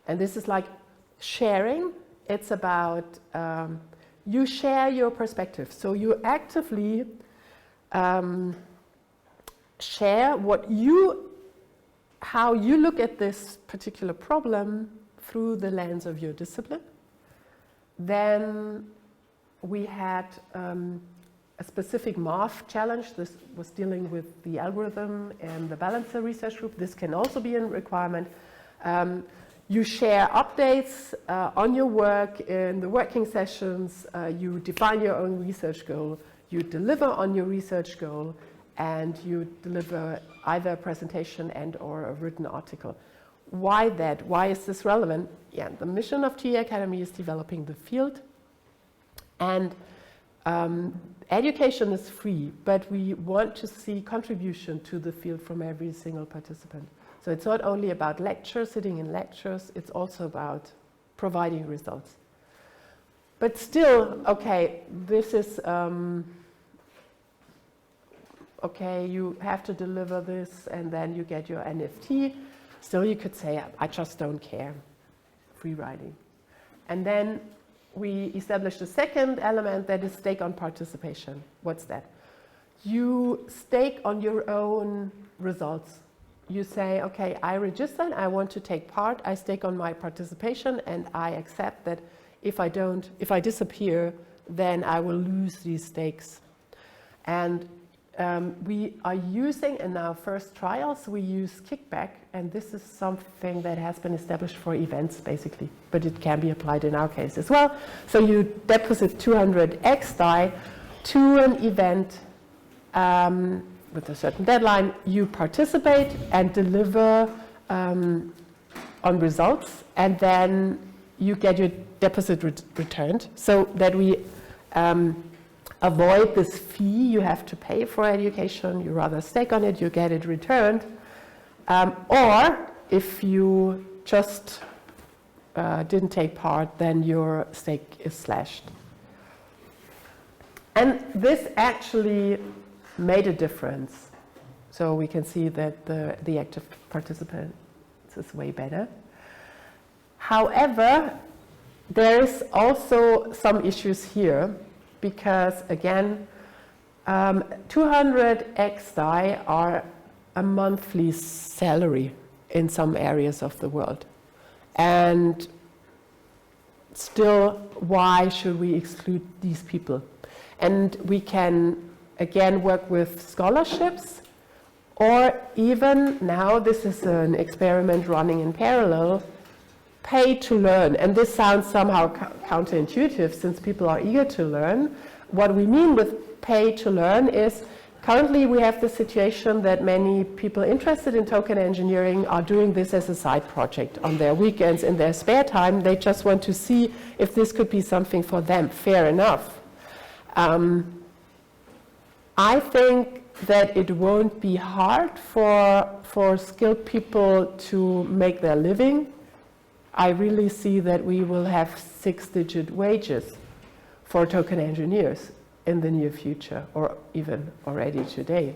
And this is like sharing. It's about you share your perspective. So you actively share how you look at this particular problem through the lens of your discipline. Then we had a specific math challenge. This was dealing with the algorithm and the balancer research group. This can also be a requirement. You share updates on your work in the working sessions. You define your own research goal. You deliver on your research goal, and you deliver either a presentation and or a written article. Why that? Why is this relevant? Yeah, the mission of TE Academy is developing the field, and education is free, but we want to see contribution to the field from every single participant. So it's not only about lectures, sitting in lectures, it's also about providing results. But still, okay, this is, okay, you have to deliver this and then you get your NFT. Still you could say, I just don't care, free riding. And then we established a second element, that is stake on participation. What's that? You stake on your own results. You say, okay, I registered, I want to take part, I stake on my participation, and I accept that if I disappear, then I will lose these stakes. And we are using, in our first trials, we use kickback, and this is something that has been established for events, basically, but it can be applied in our case as well. So you deposit 200 XDAI to an event with a certain deadline. You participate and deliver on results, and then you get your deposit returned, so that we avoid this fee you have to pay for education. You rather stake on it, you get it returned. Or if you just didn't take part, then your stake is slashed. And this actually made a difference. So we can see that the active participants is way better. However, there is also some issues here, because again, 200 XDAI are a monthly salary in some areas of the world. And still, why should we exclude these people? And we can, again, work with scholarships, or even now, this is an experiment running in parallel, pay to learn. And this sounds somehow counterintuitive, since people are eager to learn. What we mean with pay to learn is, currently we have the situation that many people interested in token engineering are doing this as a side project on their weekends, in their spare time. They just want to see if this could be something for them. Fair enough. I think that it won't be hard for skilled people to make their living. I really see that we will have 6-digit wages for token engineers in the near future, or even already today.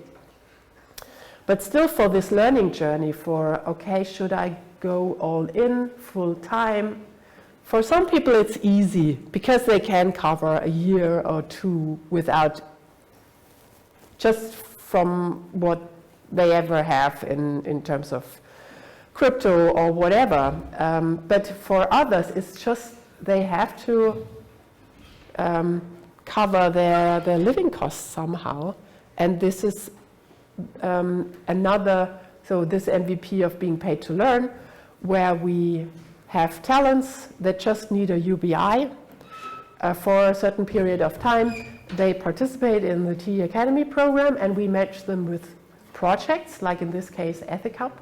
But still, for this learning journey, for, okay, should I go all in, full time? For some people it's easy, because they can cover a year or two without, just from what they ever have in terms of crypto or whatever. But for others, it's just they have to cover their living costs somehow. And this is another, so this MVP of being paid to learn, where we have talents that just need a UBI for a certain period of time. They participate in the TE Academy program, and we match them with projects, like in this case EthicHub,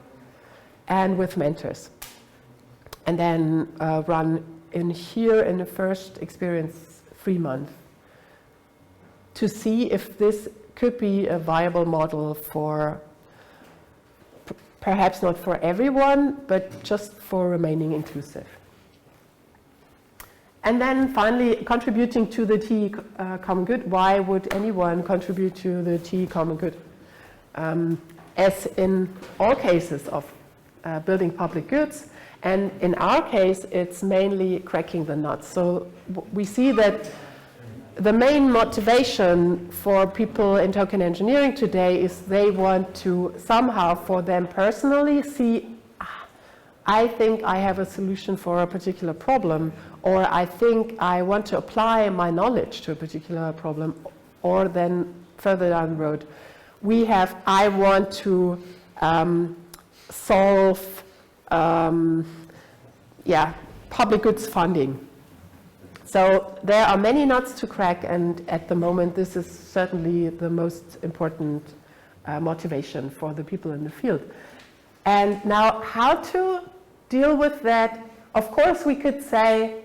and with mentors. And then run in here in the first experience 3 months to see if this could be a viable model for, perhaps not for everyone, but just for remaining inclusive. And then finally, contributing to the TE common good. Why would anyone contribute to the TE common good? As in all cases of building public goods, and in our case, it's mainly cracking the nuts. So we see that the main motivation for people in token engineering today is they want to somehow, for them personally, see, I think I have a solution for a particular problem, or I think I want to apply my knowledge to a particular problem, or then further down the road, we have, I want to solve public goods funding. So there are many nuts to crack, and at the moment this is certainly the most important motivation for the people in the field. And now how to deal with that? Of course we could say,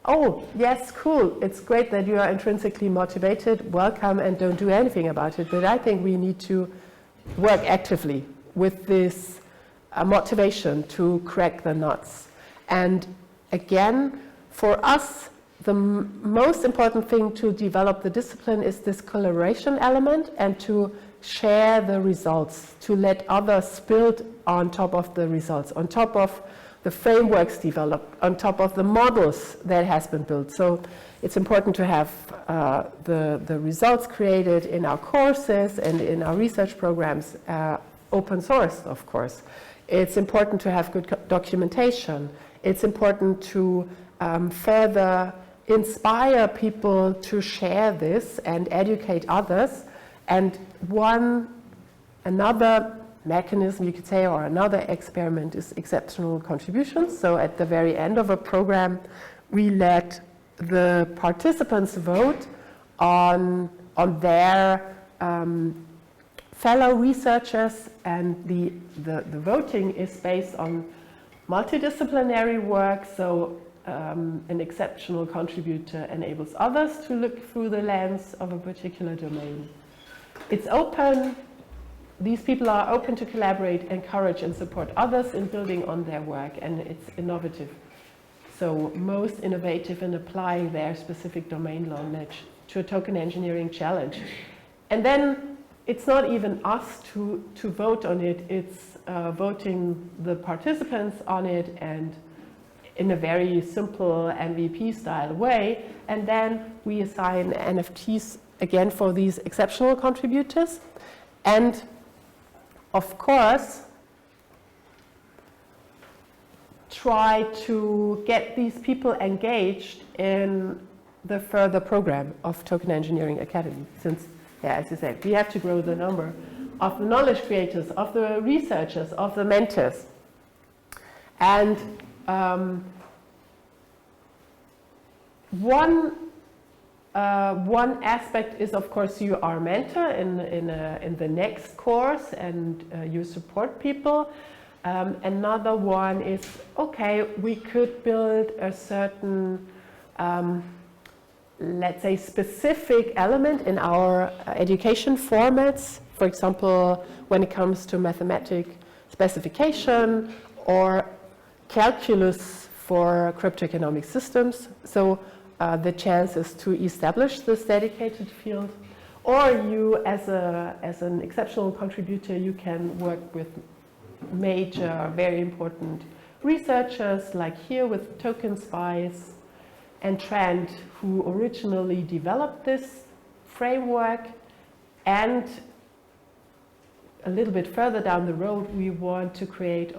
oh yes, cool, it's great that you are intrinsically motivated, welcome, and don't do anything about it. But I think we need to work actively with this motivation to crack the nuts. And again, for us, the most important thing to develop the discipline is this collaboration element, and to share the results, to let others build on top of the results, on top of the frameworks developed, on top of the models that has been built. So it's important to have the results created in our courses and in our research programs, open source, of course. It's important to have good documentation. It's important to further inspire people to share this and educate others. And another mechanism, you could say, or another experiment is exceptional contributions. So at the very end of a program, we let the participants vote on their fellow researchers, and the voting is based on multidisciplinary work. So an exceptional contributor enables others to look through the lens of a particular domain. It's open. These people are open to collaborate, encourage, and support others in building on their work, and it's innovative. So most innovative in applying their specific domain knowledge to a token engineering challenge. And then it's not even us to vote on it, it's voting the participants on it, and in a very simple MVP style way. And then we assign NFTs again for these exceptional contributors. And of course, try to get these people engaged in the further program of Token Engineering Academy. Since, as you said, we have to grow the number of the knowledge creators, of the researchers, of the mentors. And one aspect is, of course, you are a mentor in the next course, and you support people. Another one is, okay, we could build a certain, let's say, specific element in our education formats. For example, when it comes to mathematic specification or calculus for cryptoeconomic systems. So the chance is to establish this dedicated field. Or you, as an exceptional contributor, you can work with major, very important researchers, like here with Kreitenweiss and Trend, who originally developed this framework. And a little bit further down the road, we want to create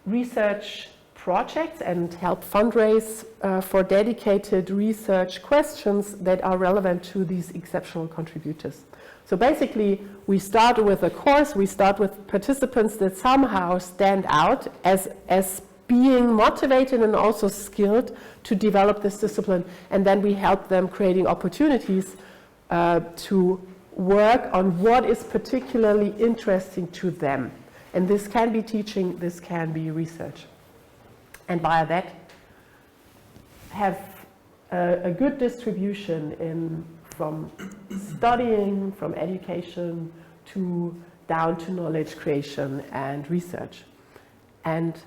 research projects and help fundraise for dedicated research questions that are relevant to these exceptional contributors. So basically, we start with a course, we start with participants that somehow stand out as being motivated and also skilled to develop this discipline, and then we help them creating opportunities to work on what is particularly interesting to them. And this can be teaching, this can be research. And via that, have a good distribution from studying, from education, down to knowledge creation and research. And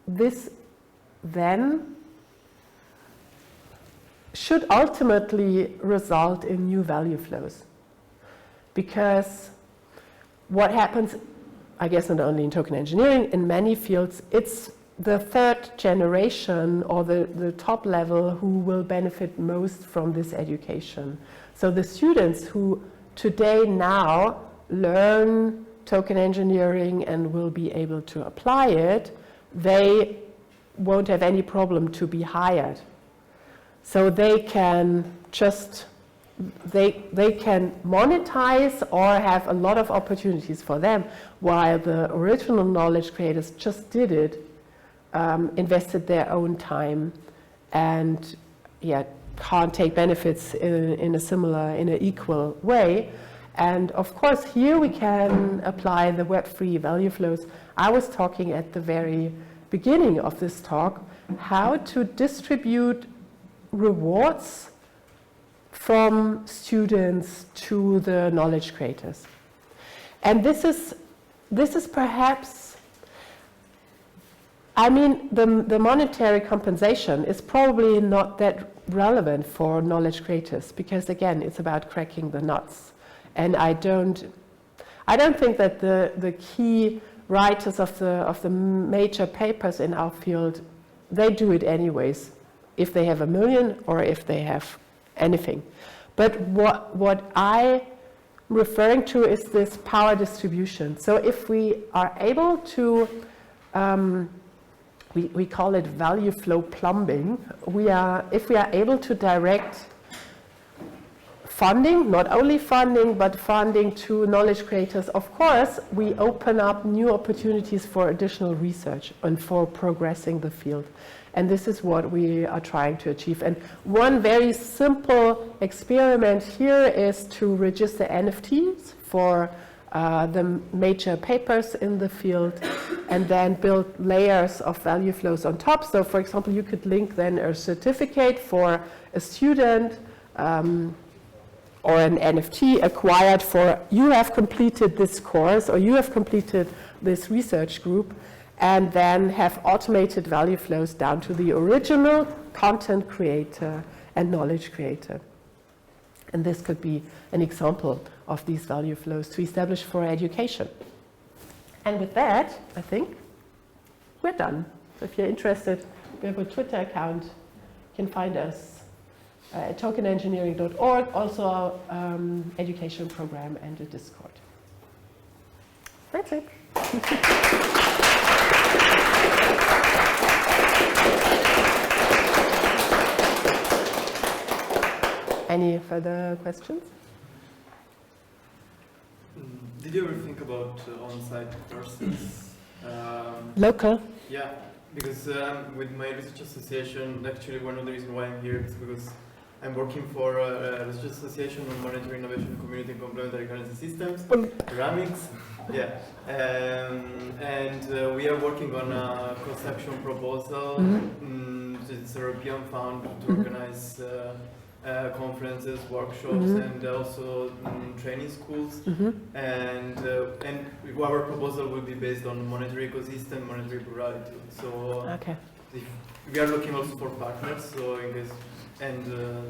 this then should ultimately result in new value flows. Because what happens, I guess not only in token engineering, in many fields, it's the third generation or the top level who will benefit most from this education. So the students who today now learn token engineering and will be able to apply it, they won't have any problem to be hired. So they can just, they can monetize or have a lot of opportunities for them, while the original knowledge creators just did it, invested their own time, and can't take benefits in a similar, in an equal way. And of course, here we can apply the web-free value flows. I was talking at the very beginning of this talk, how to distribute rewards from students to the knowledge creators. And this is perhaps, I mean, the monetary compensation is probably not that relevant for knowledge creators, because again, it's about cracking the nuts. And I don't think that the key writers of the major papers in our field, they do it anyways, if they have 1 million or if they have anything. But what I'm referring to is this power distribution. So if we are able to, we call it value flow plumbing, if we are able to direct funding, not only funding, but funding to knowledge creators, of course, we open up new opportunities for additional research and for progressing the field. And this is what we are trying to achieve. And one very simple experiment here is to register NFTs for the major papers in the field, and then build layers of value flows on top. So for example, you could link then a certificate for a student, or an NFT acquired for, you have completed this course or you have completed this research group, and then have automated value flows down to the original content creator and knowledge creator. And this could be an example of these value flows to establish for education. And with that, I think we're done. So if you're interested, we have a Twitter account. You can find us at tokenengineering.org, also our education program and a Discord. That's it. Any further questions? Did you ever think about on-site courses? Local? Yeah, because with my research association, actually one of the reasons why I'm here is because I'm working for a research association on monetary innovation, community and complementary currency systems, ceramics. Yeah, and we are working on a cross-section proposal. It's a European fund to organize conferences, workshops, and also training schools. And our proposal will be based on monetary ecosystem, monetary plurality. So we are looking also for partners. So in case, and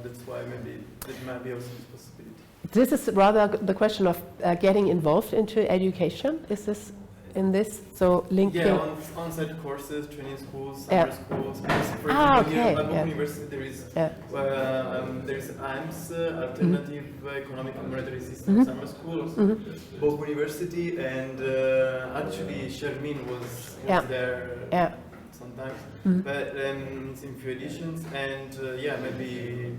that's why maybe that might be also a possibility. This is rather the question of getting involved into education. Is this in this? So linking. Yeah, on-site courses, training schools, summer schools. Because for example, here at Bochum University there is AIMS, Alternative Economic and Monetary System Summer Schools, Bochum University, and actually Shermin was there sometimes, but it's in few editions, and maybe.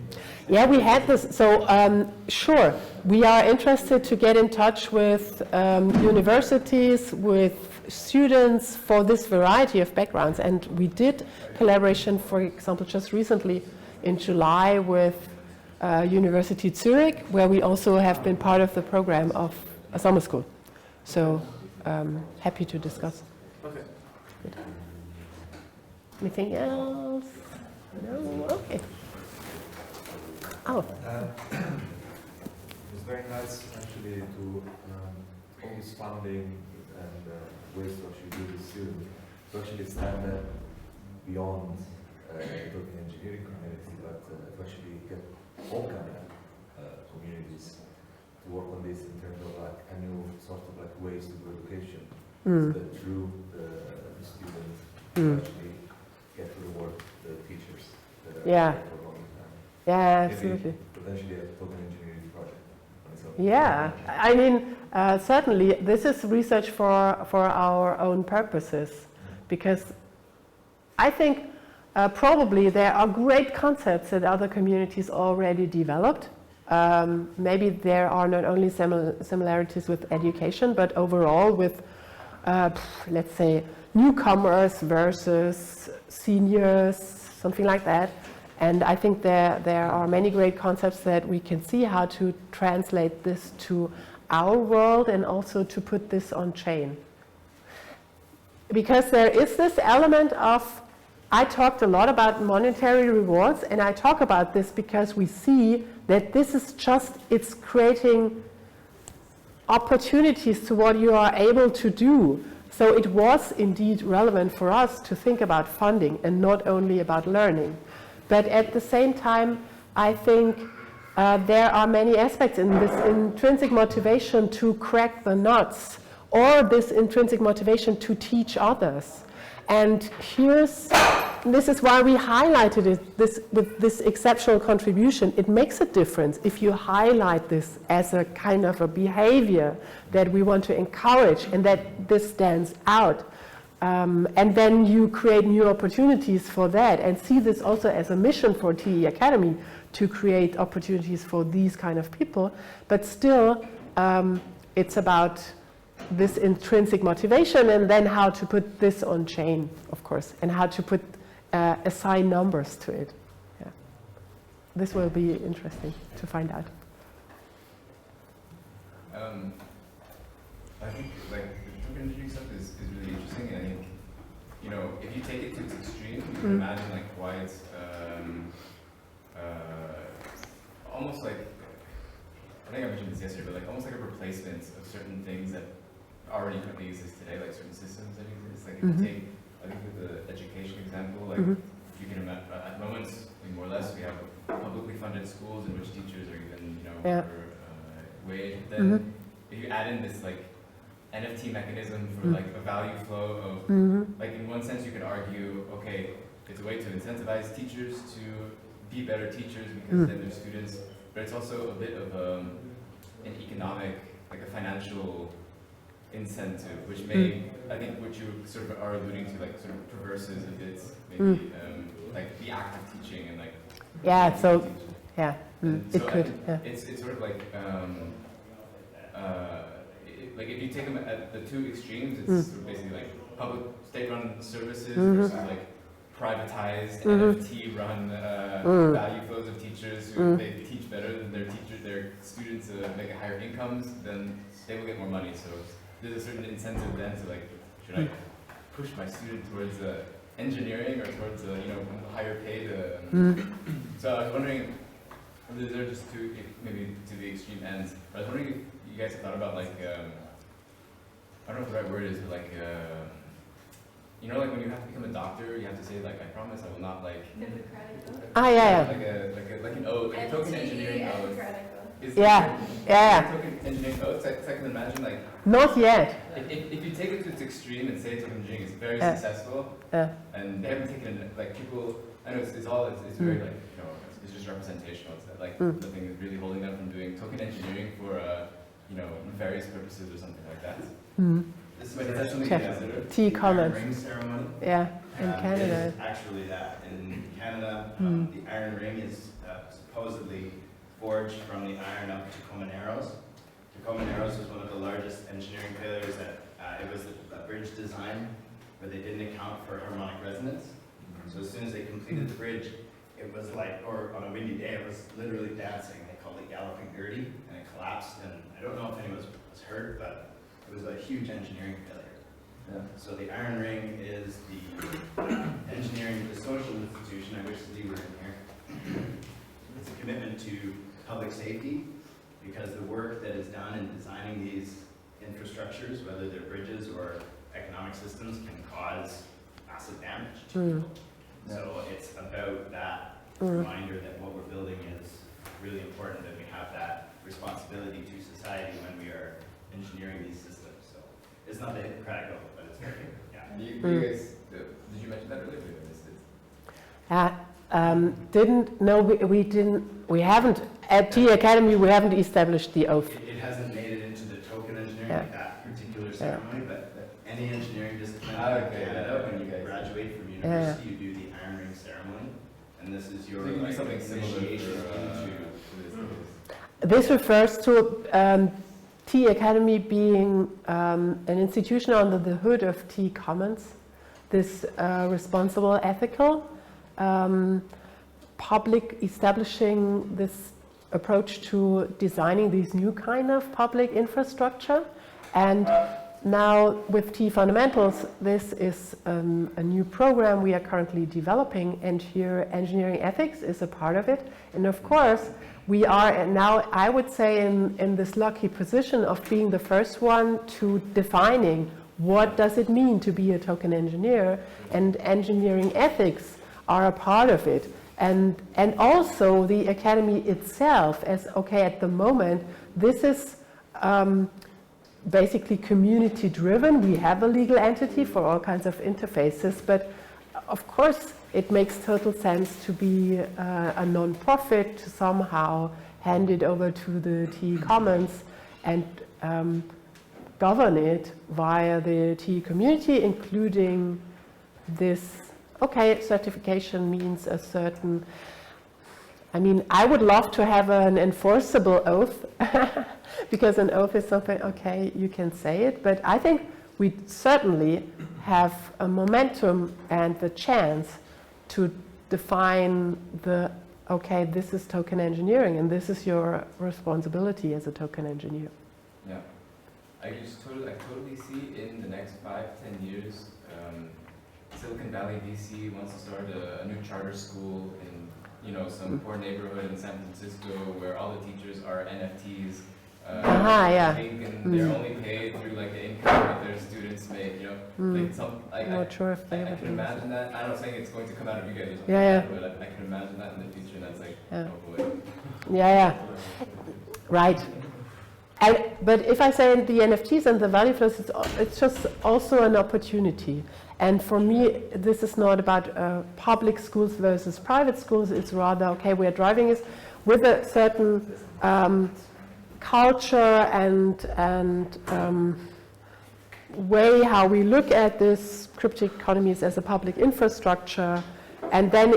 Yeah, we had this. So sure, we are interested to get in touch with universities, with students for this variety of backgrounds, and we did collaboration, for example, just recently in July with University Zurich, where we also have been part of the program of a summer school. So happy to discuss. Okay. Good. Anything else? No? Okay. Oh. It's very nice actually to all this funding and ways to actually do this student to actually stand beyond the engineering community, but to actually get all kind of communities to work on this in terms of like a new sort of like ways to do education, so that through the students actually Yeah. for a long time. Yeah, Maybe absolutely. potentially a token engineering project on its own. Yeah, I mean, certainly this is research for our own purposes, because I think probably there are great concepts that other communities already developed. Maybe there are not only similarities with education, but overall with, let's say, newcomers versus seniors, something like that. And I think there are many great concepts that we can see how to translate this to our world and also to put this on chain. Because there is this element of, I talked a lot about monetary rewards, and I talk about this because we see that this is just, it's creating opportunities to what you are able to do. So it was indeed relevant for us to think about funding and not only about learning. But at the same time, I think there are many aspects in this intrinsic motivation to crack the nuts, or this intrinsic motivation to teach others. And this is why we highlighted it with this exceptional contribution. It makes a difference if you highlight this as a kind of a behavior that we want to encourage and that this stands out. And then you create new opportunities for that, and see this also as a mission for TE Academy to create opportunities for these kind of people. But still, it's about this intrinsic motivation, and then how to put this on chain, of course, and how to put assign numbers to it. Yeah. This will be interesting to find out. I think like the token engineering stuff is really interesting. I think, you know, if you take it to its extreme, you can imagine like why it's almost like, I think I mentioned this yesterday, but like almost like a replacement of certain things that already currently exist today, like certain systems that exist. Like if you take, I think with the education example, like you can imagine at moments, I mean, more or less, we have publicly funded schools in which teachers are given, you know, wage. But then if you add in this like NFT mechanism for like a value flow of, like in one sense you could argue, okay, it's a way to incentivize teachers to be better teachers because then their students, but it's also a bit of an economic, like a financial incentive, which may, I think what you sort of are alluding to, like sort of perverses a bit, maybe like the act of teaching and like so it so could. It's sort of like like if you take them at the two extremes, it's sort of basically like public state-run services versus like privatized NFT-run value flows of teachers who if they teach better than their students make higher incomes, then they will get more money. So there's a certain incentive then to like, should I push my student towards engineering or towards you know, higher paid? So I was wondering, these are just two, maybe to the extreme ends. I was wondering if you guys have thought about like, I don't know what the right word is, but like, you know, like when you have to become a doctor, you have to say like, I promise I will not like. Like an oath, like a token engineering oath. Token engineering oath. So I can imagine like. Not yet. If you take it to its extreme and say token engineering is very successful, and they haven't taken like people. I know it's very like, you know, it's just representational. It's like nothing is really holding them from doing token engineering for you know, nefarious purposes or something like that. This is something to consider. Tea comments. Ring ceremony. Yeah, in Canada. It is actually that. In Canada, the iron ring is supposedly forged from the iron of Tacoma Narrows. Tacoma Narrows was one of the largest engineering failures that it was a bridge design where they didn't account for harmonic resonance. So as soon as they completed the bridge, it was like, or on a windy day, it was literally dancing. They called it Galloping Gertie, and it collapsed. And I don't know if anyone was hurt, but it was a huge engineering failure. So the iron ring is the engineering, the social institution. I wish Steve were in here. It's a commitment to public safety, because the work that is done in designing these infrastructures, whether they're bridges or economic systems, can cause massive damage to people. So it's about that reminder that what we're building is really important, that we have that responsibility to society when we are engineering these systems. So it's not the Hippocratic Oath, but it's very, You guys, did you mention that earlier? we haven't, at T Academy, we haven't established the oath. It hasn't made it into the token engineering, Yeah. that particular ceremony, but any engineering discipline in Okay, Canada, when you okay. graduate from university, you do the iron ring ceremony, and this is your So you can do like, something similar initiation into. This refers to T Academy being an institution under the hood of T Commons, this responsible, ethical, public, establishing this approach to designing these new kind of public infrastructure. And now with T Fundamentals, this is a new program we are currently developing, and here engineering ethics is a part of it. And of course, we are now, I would say, in this lucky position of being the first one to defining what does it mean to be a token engineer, and engineering ethics are a part of it. And also the Academy itself, as okay, at the moment, this is basically community driven. We have a legal entity for all kinds of interfaces, but of course it makes total sense to be a non-profit, to somehow hand it over to the T Commons and govern it via the T community, including this. Okay, certification means a certain, I mean, I would love to have an enforceable oath because an oath is something, okay, you can say it, but I think we certainly have a momentum and the chance to define the, okay, this is token engineering and this is your responsibility as a token engineer. Yeah, I totally see in the next 5-10 years, Silicon Valley, DC wants to start a new charter school in, some poor neighborhood in San Francisco where all the teachers are NFTs. Yeah. They're only paid through like the income that their students make. I'm not sure if they I would can imagine that. I'm not saying it's going to come out of you guys or something, Yeah. but I can imagine that in the future. And that's like, Yeah. oh boy. Yeah, right. But if I say the NFTs and the value flows, it's just also an opportunity. And for me, this is not about public schools versus private schools. It's rather, okay, we're driving this with a certain culture and way how we look at this cryptic economies as a public infrastructure. And then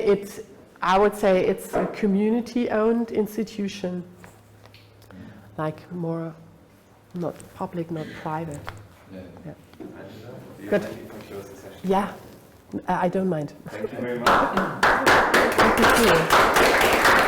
I would say it's a community-owned institution, like more not public, not private. Yeah. Good. Yeah, I don't mind. Thank you very much. Thank you.